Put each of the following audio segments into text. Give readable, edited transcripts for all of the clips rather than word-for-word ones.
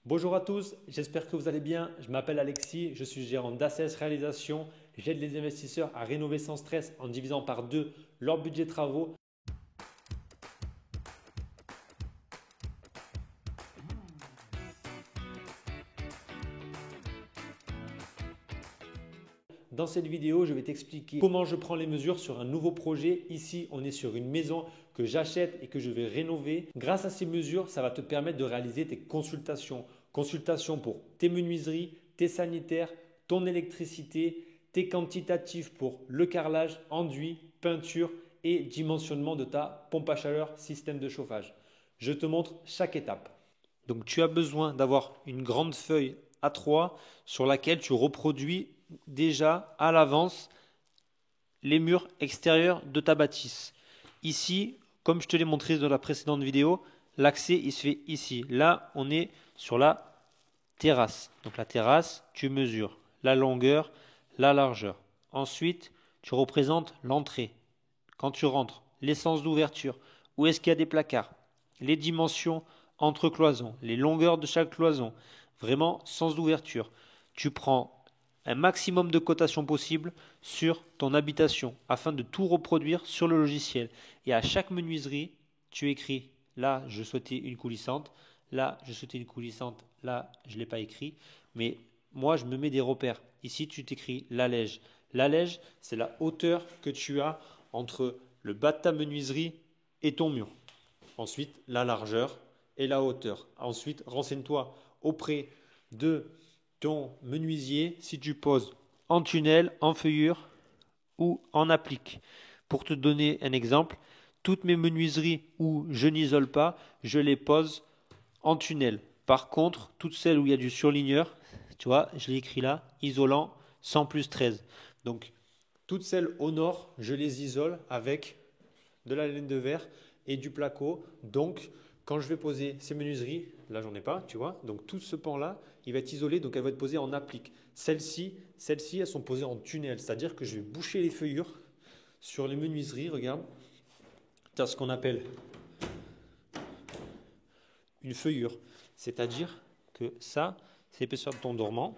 Bonjour à tous, j'espère que vous allez bien. Je m'appelle Alexis, je suis gérant d'ACS Réalisation. J'aide les investisseurs à rénover sans stress en divisant par deux leur budget travaux. Dans cette vidéo, je vais t'expliquer comment je prends les mesures sur un nouveau projet. Ici, on est sur une maison que j'achète et que je vais rénover. Grâce à ces mesures, ça va te permettre de réaliser tes consultations. Consultations pour tes menuiseries, tes sanitaires, ton électricité, tes quantitatifs pour le carrelage, enduit, peinture et dimensionnement de ta pompe à chaleur, système de chauffage. Je te montre chaque étape. Donc tu as besoin d'avoir une grande feuille A3 sur laquelle tu reproduis déjà à l'avance les murs extérieurs de ta bâtisse. Ici, comme je te l'ai montré dans la précédente vidéo, l'accès il se fait ici. Là, on est sur la terrasse. Donc la terrasse, tu mesures la longueur, la largeur. Ensuite, tu représentes l'entrée. Quand tu rentres, les sens d'ouverture, où est-ce qu'il y a des placards, les dimensions entre cloisons, les longueurs de chaque cloison, vraiment sens d'ouverture. Tu prends un maximum de cotation possible sur ton habitation afin de tout reproduire sur le logiciel. Et à chaque menuiserie, tu écris là, je souhaitais une coulissante, là, je souhaitais une coulissante, là, je ne l'ai pas écrit, mais moi, je me mets des repères. Ici, tu t'écris l'allège. L'allège, c'est la hauteur que tu as entre le bas de ta menuiserie et ton mur. Ensuite, la largeur et la hauteur. Ensuite, renseigne-toi auprès de ton menuisier si tu poses en tunnel, en feuillure ou en applique. Pour te donner un exemple, toutes mes menuiseries où je n'isole pas, je les pose en tunnel. Par contre, toutes celles où il y a du surligneur, tu vois, je l'ai écrit là, isolant 100 plus 13. Donc, toutes celles au nord, je les isole avec de la laine de verre et du placo. Donc, quand je vais poser ces menuiseries, là j'en ai pas, tu vois. Donc tout ce pan-là, il va être isolé, donc elle va être posée en applique. Celles-ci, elles sont posées en tunnel, c'est-à-dire que je vais boucher les feuillures sur les menuiseries. Regarde, tu as ce qu'on appelle une feuillure, c'est-à-dire que ça, c'est l'épaisseur de ton dormant.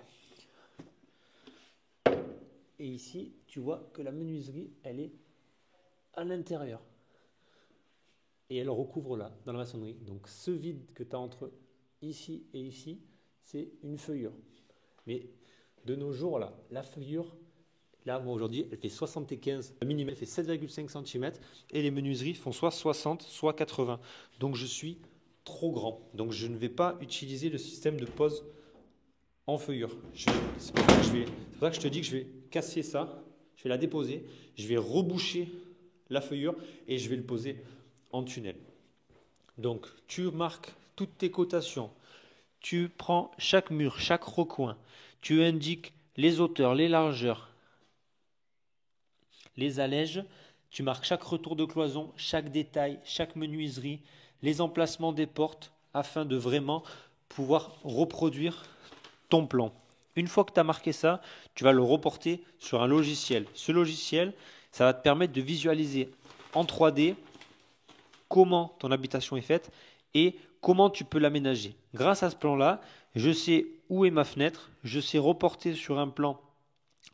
Et ici, tu vois que la menuiserie, elle est à l'intérieur. Et elle recouvre là, dans la maçonnerie. Donc ce vide que tu as entre ici et ici, c'est une feuillure. Mais de nos jours, là, la feuillure, là, moi aujourd'hui, elle fait 75, le minimum, elle fait 7,5 cm et les menuiseries font soit 60, soit 80. Donc je suis trop grand. Donc je ne vais pas utiliser le système de pose en feuillure. C'est pour ça que je te dis que je vais casser ça, je vais la déposer, je vais reboucher la feuillure et je vais le poser en tunnel. Donc tu marques toutes tes cotations, tu prends chaque mur, chaque recoin, tu indiques les hauteurs, les largeurs, les allèges, tu marques chaque retour de cloison, chaque détail, chaque menuiserie, les emplacements des portes afin de vraiment pouvoir reproduire ton plan. Une fois que tu as marqué ça, tu vas le reporter sur un logiciel. Ce logiciel, ça va te permettre de visualiser en 3D comment ton habitation est faite et comment tu peux l'aménager. Grâce à ce plan-là, je sais où est ma fenêtre, je sais reporter sur un plan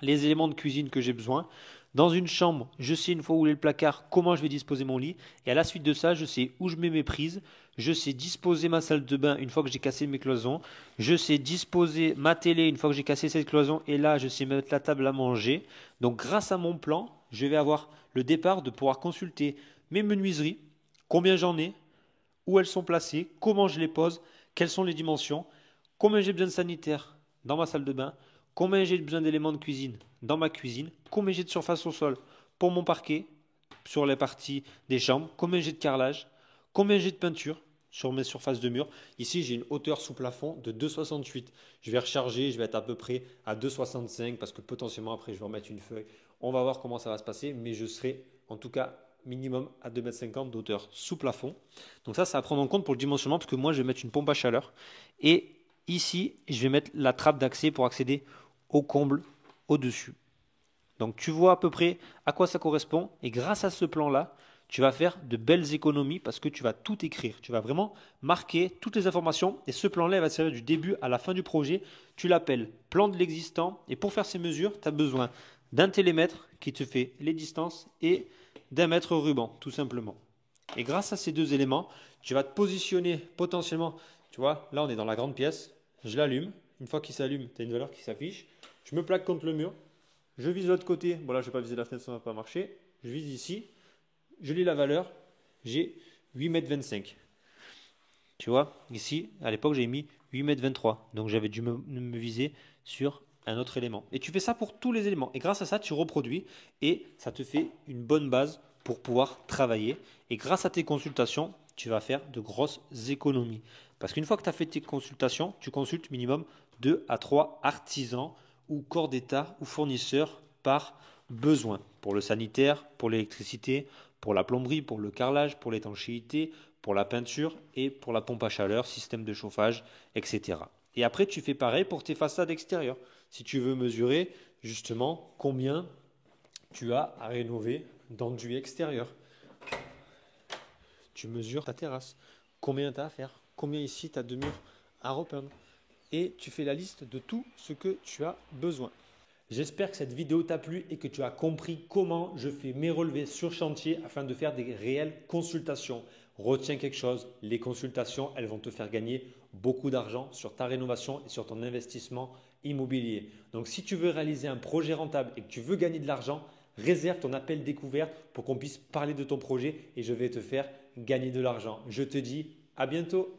les éléments de cuisine que j'ai besoin. Dans une chambre, je sais une fois où est le placard, comment je vais disposer mon lit. Et à la suite de ça, je sais où je mets mes prises. Je sais disposer ma salle de bain une fois que j'ai cassé mes cloisons. Je sais disposer ma télé une fois que j'ai cassé cette cloison. Et là, je sais mettre la table à manger. Donc grâce à mon plan, je vais avoir le départ de pouvoir consulter mes menuiseries, combien j'en ai, où elles sont placées, comment je les pose, quelles sont les dimensions, combien j'ai besoin de sanitaire dans ma salle de bain, combien j'ai besoin d'éléments de cuisine dans ma cuisine, combien j'ai de surface au sol pour mon parquet sur les parties des chambres, combien j'ai de carrelage, combien j'ai de peinture sur mes surfaces de mur. Ici, j'ai une hauteur sous plafond de 2,68. Je vais recharger, je vais être à peu près à 2,65 parce que potentiellement après, je vais remettre une feuille. On va voir comment ça va se passer, mais je serai en tout cas minimum à 2,50 m d'auteur sous plafond. Donc ça à prendre en compte pour le dimensionnement parce que moi, je vais mettre une pompe à chaleur. Et ici, je vais mettre la trappe d'accès pour accéder au comble au-dessus. Donc tu vois à peu près à quoi ça correspond et grâce à ce plan-là, tu vas faire de belles économies parce que tu vas tout écrire. Tu vas vraiment marquer toutes les informations et ce plan-là va servir du début à la fin du projet. Tu l'appelles plan de l'existant et pour faire ces mesures, tu as besoin d'un télémètre qui te fait les distances et d'un mètre ruban, tout simplement. Et grâce à ces deux éléments, tu vas te positionner potentiellement. Tu vois, là on est dans la grande pièce, je l'allume. Une fois qu'il s'allume, tu as une valeur qui s'affiche. Je me plaque contre le mur. Je vise de l'autre côté. Bon là, je ne vais pas viser la fenêtre, ça ne va pas marcher. Je vise ici. Je lis la valeur. J'ai 8,25 m. Tu vois, ici, à l'époque, j'ai mis 8,23 m. Donc j'avais dû me viser sur un autre élément. Et tu fais ça pour tous les éléments. Et grâce à ça, tu reproduis et ça te fait une bonne base pour pouvoir travailler. Et grâce à tes consultations, tu vas faire de grosses économies. Parce qu'une fois que tu as fait tes consultations, tu consultes minimum 2 à 3 artisans ou corps d'État ou fournisseurs par besoin. Pour le sanitaire, pour l'électricité, pour la plomberie, pour le carrelage, pour l'étanchéité, pour la peinture et pour la pompe à chaleur, système de chauffage, etc. Et après, tu fais pareil pour tes façades extérieures. Si tu veux mesurer justement combien tu as à rénover d'enduit extérieur. Tu mesures ta terrasse. Combien tu as à faire? Combien ici tu as de murs à repeindre? Et tu fais la liste de tout ce que tu as besoin. J'espère que cette vidéo t'a plu et que tu as compris comment je fais mes relevés sur chantier afin de faire des réelles consultations. Retiens quelque chose, les consultations, elles vont te faire gagner beaucoup d'argent sur ta rénovation et sur ton investissement immobilier. Donc si tu veux réaliser un projet rentable et que tu veux gagner de l'argent, réserve ton appel découverte pour qu'on puisse parler de ton projet et je vais te faire gagner de l'argent. Je te dis à bientôt.